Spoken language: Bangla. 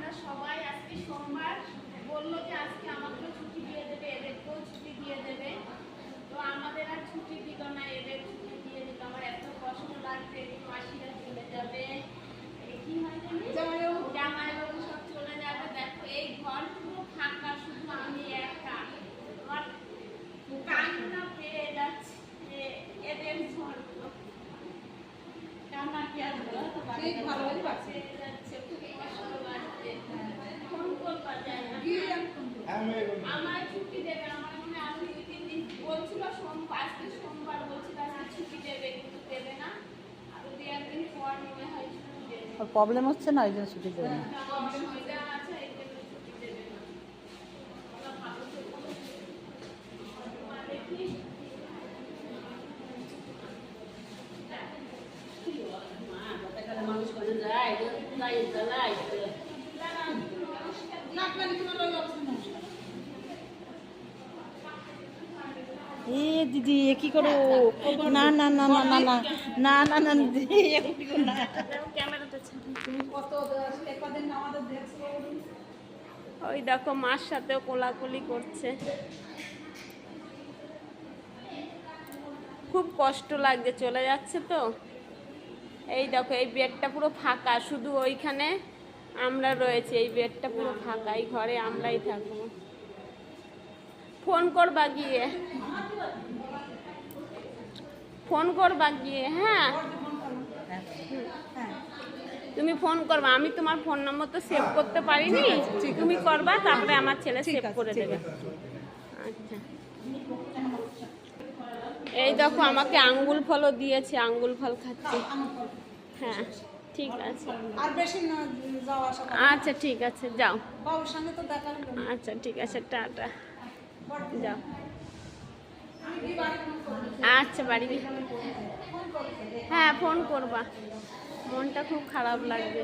আমরা সবাই আজকে সোমবার বললো যে আজকে আমাকেও ছুটি দিয়ে দেবে, এদেরকেও ছুটি দিয়ে দেবে। তো আমাদের আর ছুটি দিল না, এদের ছুটি দিয়ে দিল। আমার এত কষ্ট লাগছে, মাসিরা চলে যাবে, কি হয় জামাইবাবু সব চলে যাবে। দেখো এই ঘর পুরো ফাঁকা, শুধু আমি একা। আমার কান্না পেয়ে যাচ্ছে এদের জন্য। কান্না কি আর ভালোই পাচ্ছে যাচ্ছে, খুব কষ্ট লাগছে। ফোন করবা যায় না, আমার ছুটি দেবে। আমার মনে হয় আমি 2-3 দিন বলছিল, আজকে সোমবার বলছিল আজকে ছুটি দেবে, কিন্তু দেবে না। আর 2-1 দিন পর মনে হয় ছুটি দেবে। প্রবলেম হচ্ছে না, এই জন্য ছুটি দেবে না। অসুবিধা আছে, এই জন্য ছুটি দেবে না। ভালো থেকো, দেখি মানুষ করে যায় চালাই এ দিদি এ কি করো? না না না না না না না না না দিদি ক্যামেরাতে ওই দেখো মার সাথেও কোলাকুলি করছে। খুব কষ্ট লাগছে, চলে যাচ্ছে তো। এই দেখো এই বেডটা পুরো ফাঁকা, শুধু ওইখানে আমরা রয়েছি। এই বেডটা পুরো ফাঁকা, এই ঘরে আমরাই থাকবো। ফোন করবা গিয়ে, ফোন করবা গিয়ে। হ্যাঁ তুমি ফোন করবা, আমি তোমার ফোন নম্বর তো সেভ করতে পারিনি, তুমি করবা, তারপরে আমার ছেলে সেভ করে দেবে। আচ্ছা এই দেখো আমাকে আঙ্গুল ফলও দিয়েছে, আঙ্গুল ফল খাচ্ছি। হ্যাঁ ঠিক আছে, আর বেশি না যাওয়া আসা। আচ্ছা ঠিক আছে, যাও। বাবুর সঙ্গে তো দেখা হলো। আচ্ছা ঠিক আছে, টাটা, যাও। আচ্ছা বাড়ি, হ্যাঁ ফোন করবা। মনটা খুব খারাপ লাগবে।